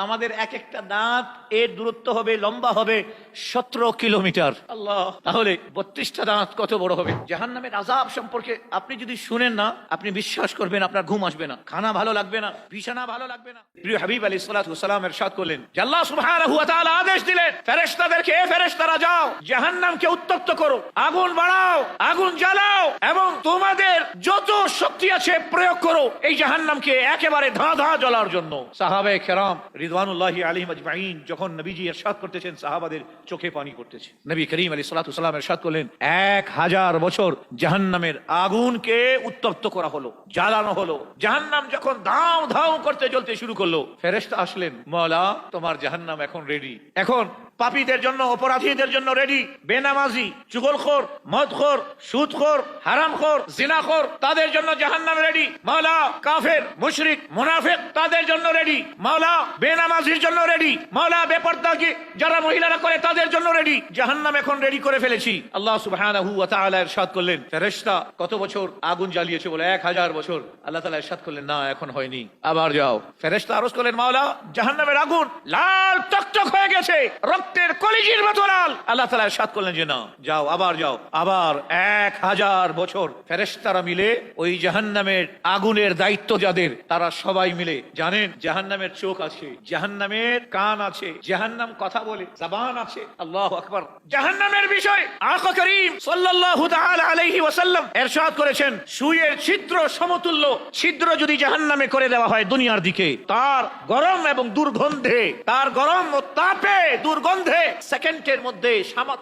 আমাদের এক একটা দাঁত এর দূরত্ব হবে, লম্বা হবে 17 কিলোমিটার। আল্লাহ, তাহলে 32টা দাঁত কত বড় হবে? জাহান্নামের আযাব সম্পর্কে আপনি যদি শুনেন না, আপনি বিশ্বাস করবেন আপনার ঘুম আসবে না, খানা ভালো লাগবে না, বিছানা ভালো লাগবে না। প্রিয় হাবিব আলাইহিস সালাতু ওয়াস সালাম ইরশাদ করলেন যে আল্লাহ সুবহানাহু ওয়া তাআলা আদেশ দিলেন, ফেরেশতাদেরকে, এ ফেরেশতারা যাও জাহান্নামকে উত্তপ্ত করো, আগুন বাড়াও, আগুন জ্বালাও এবং তোমাদের যত শক্তি আছে প্রয়োগ করো এই জাহান্নামকে একেবারে ধা ধা জ্বলার জন্য। সাহাবায়ে কেরাম রিদওয়ানুল্লাহি আলাইহিম আজমাইন যখন নবীজি ইরশাদ করতেছেন, সাহাবাদের চোখে পানি পড়তেছে। নবী করিম আলাইহিস সালাতু ওয়াস সালাম ইরশাদ করলেন, 1000 বছর জাহান্নামের আগুনকে উত্তপ্ত করা হলো, জ্বালানো হলো। জাহান্নাম যখন ধাও ধাও করতে জ্বলতে শুরু করলো, ফেরেশতা আসলেন, মাওলা তোমার জাহান্নাম এখন রেডি, এখন পাপীদের জন্য, অপরাধীদের জন্য রেডি। বেনামাজি, চুগলখোর, মদখোর, সুদখোর, হারামখোর, জিনাখোর, তাদের জন্য জাহান্নাম রেডি। মাওলা কাফের, মুশরিক, মুনাফিক, তাদের জন্য রেডি। মাওলা বেনামাজির জন্য রেডি। মাওলা বেপরদাগি যারা মহিলারা করে তাদের জন্য রেডি। জাহান্নাম এখন রেডি করে ফেলেছি। আল্লাহ সুবহানাহু ওয়া তাআলা ইরশাদ করলেন, ফেরেশতা কত বছর আগুন জ্বালিয়েছে? বলে 1000 বছর। আল্লাহ তাআলা ইরশাদ করলেন, না এখন হয়নি, আবার যাও। ফেরেশতা আরজ করলেন, মাওলা জাহান্নামের আগুন লাল টকটক হয়ে গেছে, রক্তের কলিজির মতো লাল। আল্লাহ তাআলা ইরশাদ করলেন যে না, যাও, আবার যাও। আবার 1000 বছর ফেরেশতারা মিলে ওই জাহান্নামের আগুনের দায়িত্ব যাদের, তারা সবাই মিলে জানেন জাহান্নামের চোখ আছে, জাহান্নামের কান আছে, জাহান্নাম কথা বলে, জবান আছে। আল্লাহু আকবার। জাহান্নামের বিষয় আকা করিম সাল্লাল্লাহু তাআলা আলাইহি ওয়াসাল্লাম ইরশাদ করেছেন, সুইয়ের ছিদ্র সমতুল্য ছিদ্র যদি জাহান্নামে করে দেওয়া হয় দুনিয়ার দিকে, তার গরম এবং দুর্গন্ধে, তার গরম ও তাপে, দুর্গন্ধে সেকেন্ডের মধ্যে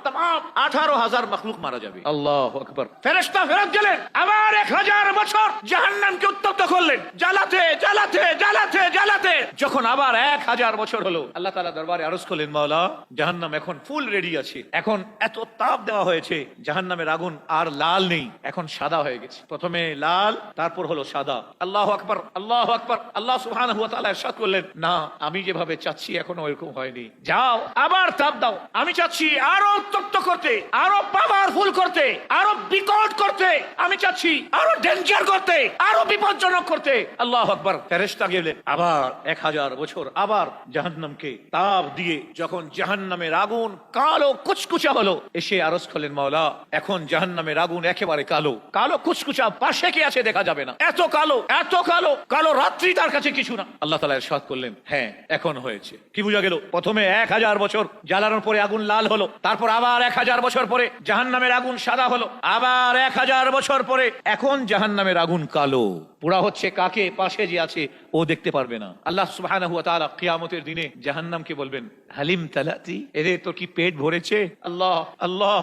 তামাম 18,000 মাখলুক মারা যাবে। আল্লাহু আকবার। ফেরেশতা ফেরত গেলেন, আবার 1000 বছর জাহান্নামকে উত্তপ্ত করলেন, জ্বালাতে জ্বালাতে জ্বালাতে জ্বালাতে। যখন আবার 1000 বছর হলো, আল্লাহ তাআলা দরবারে আরজ করলেন, মাওলা জাহান্নাম এখন ফুল রেডি আছে, এখন এত তাপ দেওয়া হয়েছে, জাহান্নামের আগুন আর লাল নেই, এখন সাদা হয়ে গেছে। প্রথমে লাল, তারপর হলো সাদা। আল্লাহু আকবার, আল্লাহু আকবার। আল্লাহ সুবহানাহু ওয়া তাআলা ইরশাদ করলেন, না, আমি যেভাবে চাচ্ছি এখনো ওরকম হয়নি, যাও আবার তাপ দাও। আমি চাচ্ছি আরো উত্তপ্ত করতে, আরো পাওয়ারফুল করতে, আরো বিকট করতে, আমি চাচ্ছি আরো ডেঞ্জার করতে, আরো বিপজ্জনক করতে। আল্লাহু আকবার। ফেরেশতা গেলেন, আবার 1000 বছর আবার জাহান্নামকে তাপ দিয়ে যখন জাহান্নামের আগুন কালো কুচকুচা হলো, এসে আরজ করলেন, মাওলা এখন জাহান্নামের আগুন একেবারে কালো, কালো কুচকুচা, পাশে কে আছে দেখা যাবে না, এত কালো, এত কালো, কালো রাত্রি তার কাছে কিছু না। আল্লাহ তাআলা ইরশাদ করলেন, হ্যাঁ এখন হয়েছে। কি বুঝা গেল? প্রথমে 1000 বছর জ্বালানোর পরে আগুন লাল হলো, তারপর আবার 1000 বছর পরে জাহান্নামের আগুন সাদা হলো, আবার 1000 বছর পরে এখন জাহান্নামের আগুন কালো। পুরা হচ্ছে কাকে? পাশে যে আছে ও দেখতে পারবে না। আল্লাহ সুবহানাহু ওয়া তাআলা কিয়ামতের দিনে জাহান্নামকে বলবেন, হালিম তালাতি, এরে তোর কি পেট ভরেছে? আল্লাহ আল্লাহ,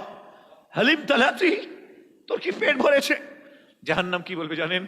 হালিম তালাতি, তোর কি পেট ভরেছে? জাহান্নাম কি বলবে জানেন?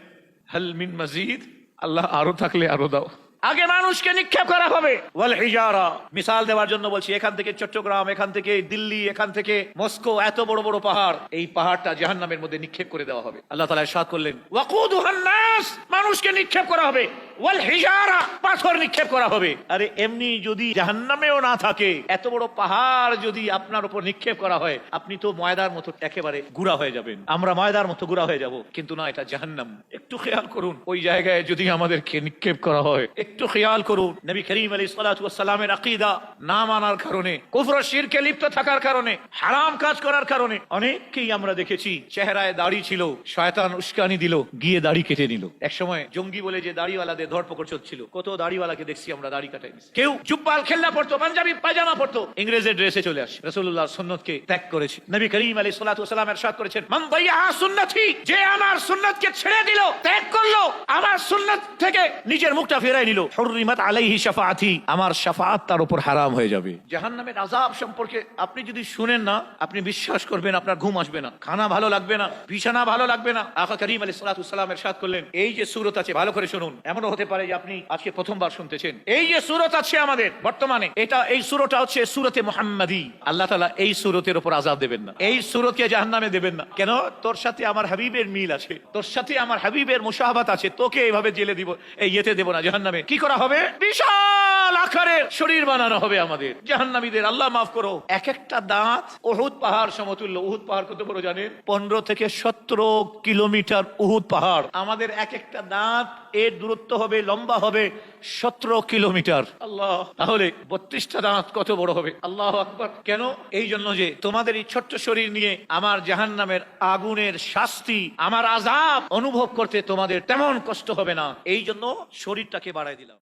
হাল মিন মাজিদ, আল্লাহ আরো থাকলে আরো দাও। আগে মানুষকে নিক্ষেপ করা হবে। ওয়াল হিজারা, মিসাল দেওয়ার জন্য বলছি, এখান থেকে চট্টগ্রাম, এখান থেকে দিল্লি, এখান থেকে মস্কো, এত বড় বড় পাহাড়, এই পাহাড়টা জাহান্নামের মধ্যে নিক্ষেপ করে দেওয়া হবে। আল্লাহ তাআলা ইরশাদ করলেন, ওয়াকুদুহান নাস, মানুষকে নিক্ষেপ করা হবে। ওয়াল হিজারা, পাথর নিক্ষেপ করা হবে। আরে এমনি যদি জাহান্নামেও না থাকে, এত বড় পাহাড় যদি আপনার উপর নিক্ষেপ করা হয়, আপনি তো ময়দার মতো একেবারে গুঁড়া হয়ে যাবেন। আমরা ময়দার মতো গুঁড়া হয়ে যাব, কিন্তু না, এটা জাহান্নাম। একটু খেয়াল করুন, ওই জায়গায় যদি আমাদেরকে নিক্ষেপ করা হয়, একটু খেয়াল করুন। নবী করিম আলাইহিস সালাতু ওয়াস সালামের আকীদা না মানার কারণে, কুফর ও শিরকে লিপ্ত থাকার কারণে, হারাম কাজ করার কারণে অনেককেই আমরা দেখেছি চেহারায় দাড়ি ছিল, শয়তান উস্কানি দিল, গিয়ে দাড়ি কেটে নিল। একসময় জঙ্গি বলে যে দাড়িওয়ালাদের ধরপকড় চলছিল, কত দাড়িওয়ালাকে দেখছি আমরা দাড়ি কাটাই। কেউ জুব্বাল খেলনা পড়তো, পাঞ্জাবি পায়জামা পড়তো, ইংরেজের ড্রেসে চলে আসে। রাসূলুল্লাহর সুন্নতকে ত্যাগ করেছে। নবী করিম আলাইহিস সালাতু ওয়াস সালাম ইরশাদ করেছেন, মান দাইয়া সুন্নতি, যে আমার সুন্নতকে ছেড়ে দিল, ত্যাগ করলো, আমার সুন্নত থেকে নিজের মুখটা ফেরাই নিল, হুররিমাত আলাইহি শাফাআতি, আমার শাফাআত তার উপর হারাম হয়ে যাবে। জাহান্নামের আযাব সম্পর্কে আপনি যদি শুনেন না, আপনি বিশ্বাস করবেন আপনার ঘুম আসবে না, খানা ভালো লাগবে না, বিছানা ভালো লাগবে না। আকা করিম আলাইহিস সালাতু ওয়াস সালাম ইরশাদ করলেন, এই যে সূরত আছে, ভালো করে শুনুন। এমনও হতে পারে যে আপনি আজকে প্রথমবার শুনতেছেন। এই যে সূরত আছে আমাদের বর্তমানে, এটা এই সূরতটা হচ্ছে সূরতে মুহাম্মাদি। আল্লাহ তাআলা এই সূরতের উপর আযাব দেবেন না, এই সূরতকে জাহান্নামে দেবেন না। কেন? তোর সাথে আমার হাবিবের মিল আছে, তোর সাথে আমার হাবিবের মুশাহাবাত আছে, তোকে এইভাবে জেলে দিব, এই ইয়েতে দেব না। জাহান্নামে কি করা হবে? বিশাল আকারের শরীর বানানো হবে আমাদের জাহান্নামীদের। আল্লাহ মাফ করো। এক একটা দাঁত উহুদ পাহাড় সমতুল্য। উহুদ পাহাড় কত বড় জানেন? 15 থেকে 17 কিলোমিটার উহুদ পাহাড়। আমাদের এক একটা দাঁত এর দূরত্ব হবে, লম্বা হবে 17 কিলোমিটার। আল্লাহ, তাহলে 32টা দাঁত কত বড় হবে। আল্লাহ আকবার। কেন? এই জন্য যে তোমাদের এই ছোট্ট শরীর নিয়ে আমার জাহান্নামের আগুনের শাস্তি, আমার আযাব অনুভব করতে তোমাদের তেমন কষ্ট হবে না, এই জন্য শরীরটাকে বাড়ায় দিলাম।